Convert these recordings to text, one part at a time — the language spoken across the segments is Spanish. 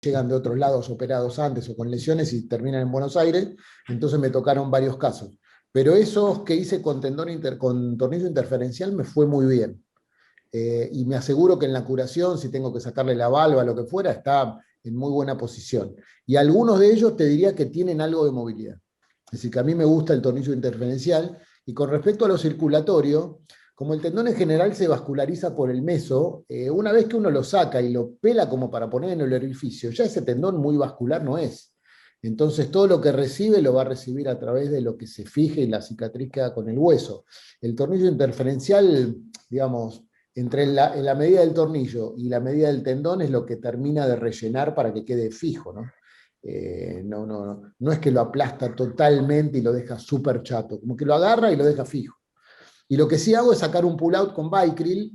llegan de otros lados operados antes o con lesiones y terminan en Buenos Aires, entonces me tocaron varios casos. Pero esos que hice con, con tornillo interferencial me fue muy bien. Y me aseguro que en la curación, si tengo que sacarle la valva, lo que fuera, está en muy buena posición. Y algunos de ellos te diría que tienen algo de movilidad. Es decir, que a mí me gusta el tornillo interferencial. Y con respecto a lo circulatorio, como el tendón en general se vasculariza por el meso, una vez que uno lo saca y lo pela como para poner en el orificio, ya ese tendón muy vascular no es. Entonces todo lo que recibe lo va a recibir a través de lo que se fije en la cicatriz que haga con el hueso. El tornillo interferencial, digamos, entre la medida del tornillo y la medida del tendón es lo que termina de rellenar para que quede fijo, ¿no? No es que lo aplasta totalmente y lo deja súper chato, como que lo agarra y lo deja fijo. Y lo que sí hago es sacar un pull-out con Vicryl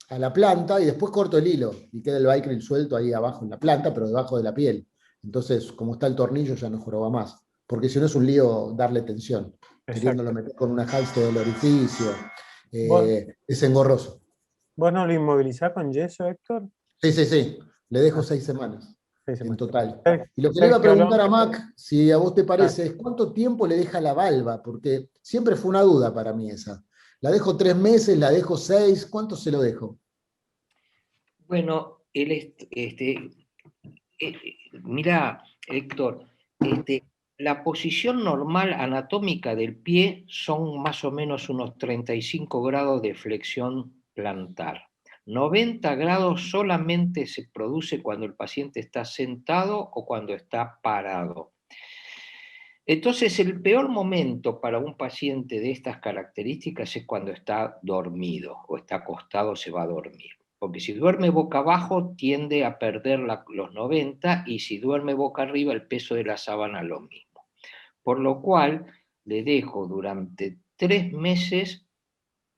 a la planta y después corto el hilo y queda el Vicryl suelto ahí abajo en la planta, pero debajo de la piel. Entonces, como está el tornillo, ya no joroba más. Porque si no es un lío darle tensión, queriéndolo Exacto. meter con una halste del orificio. ¿Vos, Es engorroso. vos no lo inmovilizás con yeso, Héctor? Sí, sí, sí. Le dejo Ah, 6 semanas seis en semanas. total. Y lo que le iba a Sergio preguntar a Alonso. Mac, si a vos te Ah, parece, es cuánto tiempo le deja la valva, porque siempre fue una duda para mí esa. ¿La dejo 3 meses, la dejo 6? ¿Cuánto se lo dejo? Bueno, mira, Héctor, la posición normal anatómica del pie son más o menos unos 35 grados de flexión plantar. 90 grados solamente se produce cuando el paciente está sentado o cuando está parado. Entonces, el peor momento para un paciente de estas características es cuando está dormido o está acostado, se va a dormir. Porque si duerme boca abajo tiende a perder los 90 y si duerme boca arriba el peso de la sábana lo mismo. Por lo cual le dejo durante 3 meses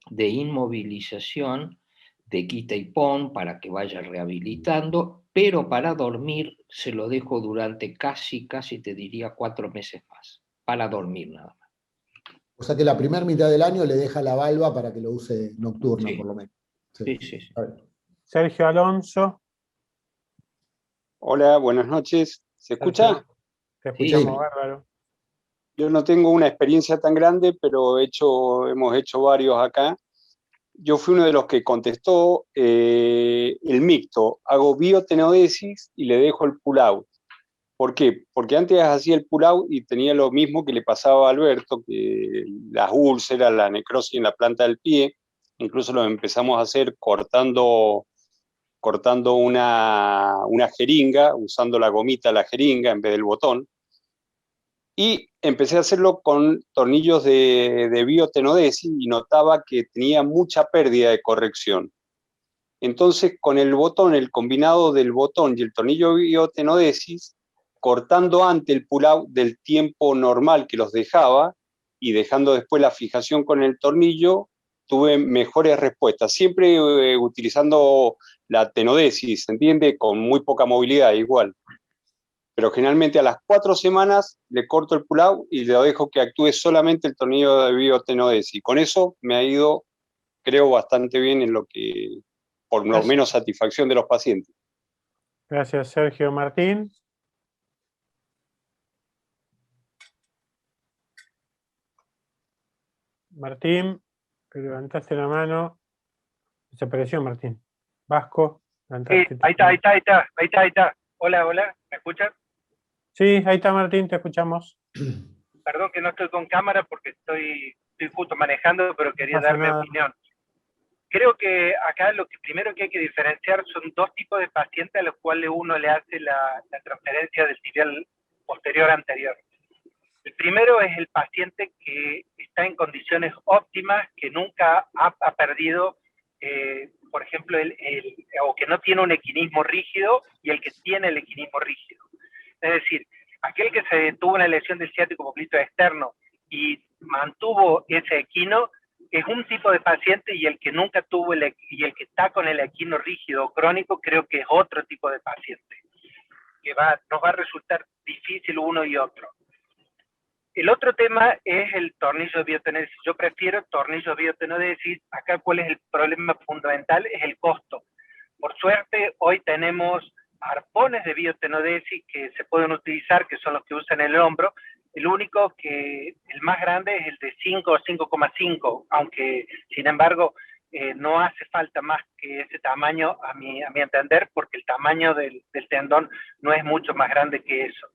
de inmovilización, de quita y pon para que vaya rehabilitando, pero para dormir se lo dejo durante casi te diría 4 meses más, para dormir nada más. O sea que la primera mitad del año le deja la valva para que lo use nocturna, por Sí, lo menos. Sí. sí, sí, sí. A ver. Sergio Alonso. Hola, buenas noches. ¿Se Sergio, escucha? te Sí, escuchamos Sí. bárbaro. Yo no tengo una experiencia tan grande, pero hemos hecho varios acá. Yo fui uno de los que contestó el mixto. Hago biotenodesis y le dejo el pull-out. ¿Por qué? Porque antes hacía el pull-out y tenía lo mismo que le pasaba a Alberto, que las úlceras, la necrosis en la planta del pie. Incluso lo empezamos a hacer cortando una jeringa, usando la gomita de la jeringa en vez del botón. Y empecé a hacerlo con tornillos de biotenodesis y notaba que tenía mucha pérdida de corrección. Entonces, con el botón, el combinado del botón y el tornillo biotenodesis, cortando antes el pull-out del tiempo normal que los dejaba y dejando después la fijación con el tornillo, tuve mejores respuestas. Siempre utilizando la tenodesis, ¿se entiende? Con muy poca movilidad igual. Pero generalmente a las 4 semanas le corto el pull-out y le dejo que actúe solamente el tornillo de biotenodesis. Y con eso me ha ido, creo, bastante bien en lo que, por lo Gracias, menos, satisfacción de los pacientes. gracias Sergio. Martín. Martín, que levantaste la mano. Desapareció Martín. Vasco, Sí, levantaste. ahí está. Hola, hola, ¿me escuchan? Sí, ahí está Martín, te escuchamos. Perdón que no estoy con cámara porque estoy justo manejando, pero No quería pasa dar mi nada. opinión. Creo que acá lo que primero que hay que diferenciar son dos tipos de pacientes a los cuales uno le hace la transferencia del tibial posterior anterior. El primero es el paciente que está en condiciones óptimas, que nunca ha perdido, por ejemplo, o que no tiene un equinismo rígido y el que tiene el equinismo rígido. Es decir, aquel que se tuvo una lesión del ciático poplito externo y mantuvo ese equino es un tipo de paciente y el que nunca tuvo y el que está con el equino rígido o crónico creo que es otro tipo de paciente, que nos va a resultar difícil uno y otro. El otro tema es el tornillo de biotenodesis. Yo prefiero tornillo de biotenodesis. Acá, ¿cuál es el problema fundamental? Es el costo. Por suerte, hoy tenemos arpones de biotenodesis que se pueden utilizar, que son los que usan en el hombro. El único que, el más grande es el de 5 o 5,5, aunque sin embargo no hace falta más que ese tamaño a mi entender, porque el tamaño del tendón no es mucho más grande que eso.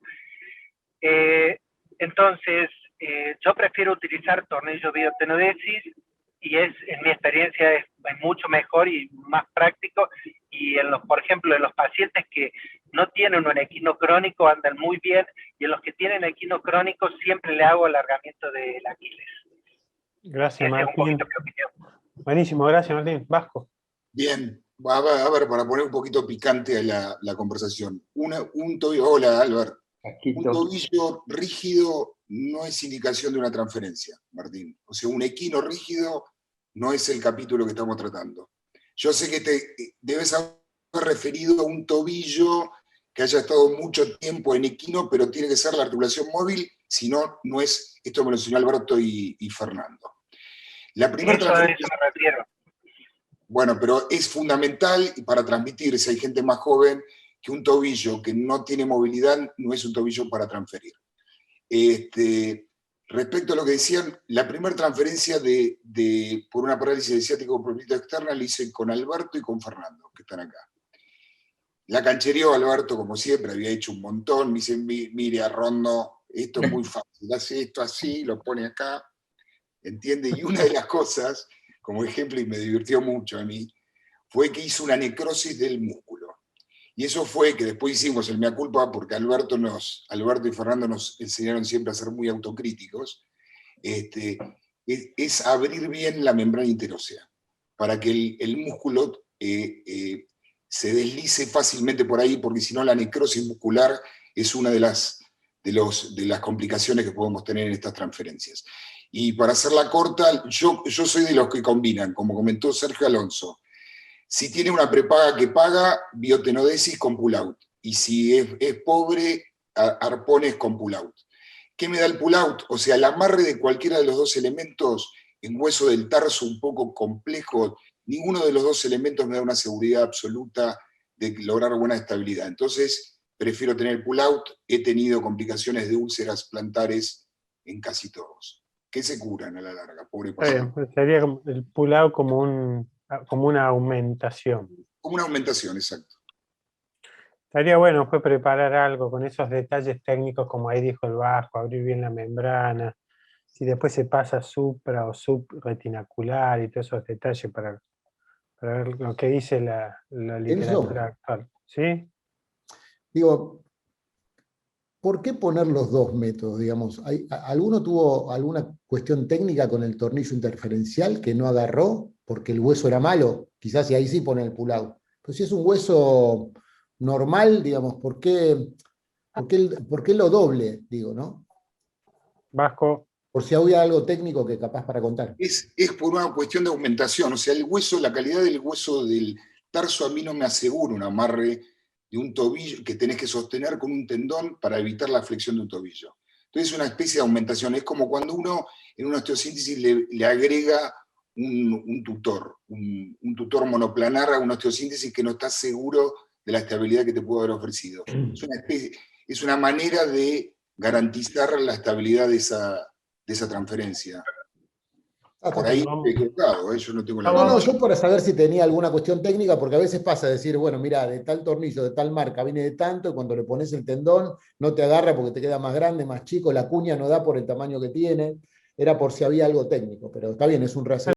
Entonces, yo prefiero utilizar tornillo biotenodesis y en mi experiencia es mucho mejor y más práctico, y por ejemplo, en los pacientes que no tienen un equino crónico andan muy bien, y en los que tienen equino crónico siempre le hago alargamiento del Aquiles. Gracias, Esa es un Martín. poquito mi opinión. Buenísimo, gracias, Martín. Vasco. Bien, a ver, para poner un poquito picante a la conversación. Un tobillo, hola, Albert. Un tobillo rígido no es indicación de una transferencia, Martín. O sea, un equino rígido no es el capítulo que estamos tratando. Yo sé que te debes haber referido a un tobillo que haya estado mucho tiempo en equino, pero tiene que ser la articulación móvil, si no, no es, esto me lo enseñó Alberto y Fernando. La primera transferencia, a eso me refiero. Bueno, pero es fundamental para transmitir, si hay gente más joven, que un tobillo que no tiene movilidad no es un tobillo para transferir. Respecto a lo que decían, la primera transferencia por una parálisis de ciático propio externa la hice con Alberto y con Fernando, que están acá. La canchereó Alberto, como siempre, había hecho un montón. Me dice, mire, Arrondo, esto es muy fácil, hace esto así, lo pone acá, ¿entiende? Y una de las cosas, como ejemplo, y me divirtió mucho a mí, fue que hizo una necrosis del músculo. Y eso fue que después hicimos el mea culpa, porque Alberto y Fernando nos enseñaron siempre a ser muy autocríticos, es abrir bien la membrana interósea, para que el músculo se deslice fácilmente por ahí, porque si no la necrosis muscular es una de las complicaciones que podemos tener en estas transferencias. Y para hacerla corta, yo soy de los que combinan, como comentó Sergio Alonso. Si tiene una prepaga que paga, biotenodesis con pull-out. Y si es pobre, arpones con pull-out. ¿Qué me da el pull-out? O sea, el amarre de cualquiera de los dos elementos en hueso del tarso un poco complejo, ninguno de los dos elementos me da una seguridad absoluta de lograr buena estabilidad. Entonces, prefiero tener pull-out. He tenido complicaciones de úlceras plantares en casi todos, que se curan a la larga, pobre paciente. Pues sería el pull-out como una aumentación. Como una aumentación, exacto. Estaría bueno después preparar algo con esos detalles técnicos, como ahí dijo el Vasco, abrir bien la membrana, si después se pasa supra o subretinacular y todos esos detalles para ver lo que dice la literatura actual. ¿Sí? Digo, ¿por qué poner los dos métodos? Digamos, ¿alguno tuvo alguna cuestión técnica con el tornillo interferencial que no agarró porque el hueso era malo? Quizás y ahí sí pone el pull-out. Pero si es un hueso normal, digamos, ¿por qué lo doble? Digo, ¿no? Vasco. Por si había algo técnico que capaz para contar. Es por una cuestión de aumentación. O sea, el hueso, la calidad del hueso del tarso a mí no me asegura un amarre de un tobillo que tenés que sostener con un tendón para evitar la flexión de un tobillo. Entonces es una especie de aumentación. Es como cuando uno en una osteosíntesis le agrega un tutor monoplanar a una osteosíntesis que no está seguro de la estabilidad que te pudo haber ofrecido. Es una manera de garantizar la estabilidad de esa transferencia. Por ahí estoy equivocado, yo no tengo la verdad. No, yo para saber si tenía alguna cuestión técnica, porque a veces pasa decir, bueno, mira, de tal tornillo, de tal marca, viene de tanto, y cuando le pones el tendón, no te agarra porque te queda más grande, más chico, la cuña no da por el tamaño que tiene. Era por si había algo técnico, pero está bien, es un reasign.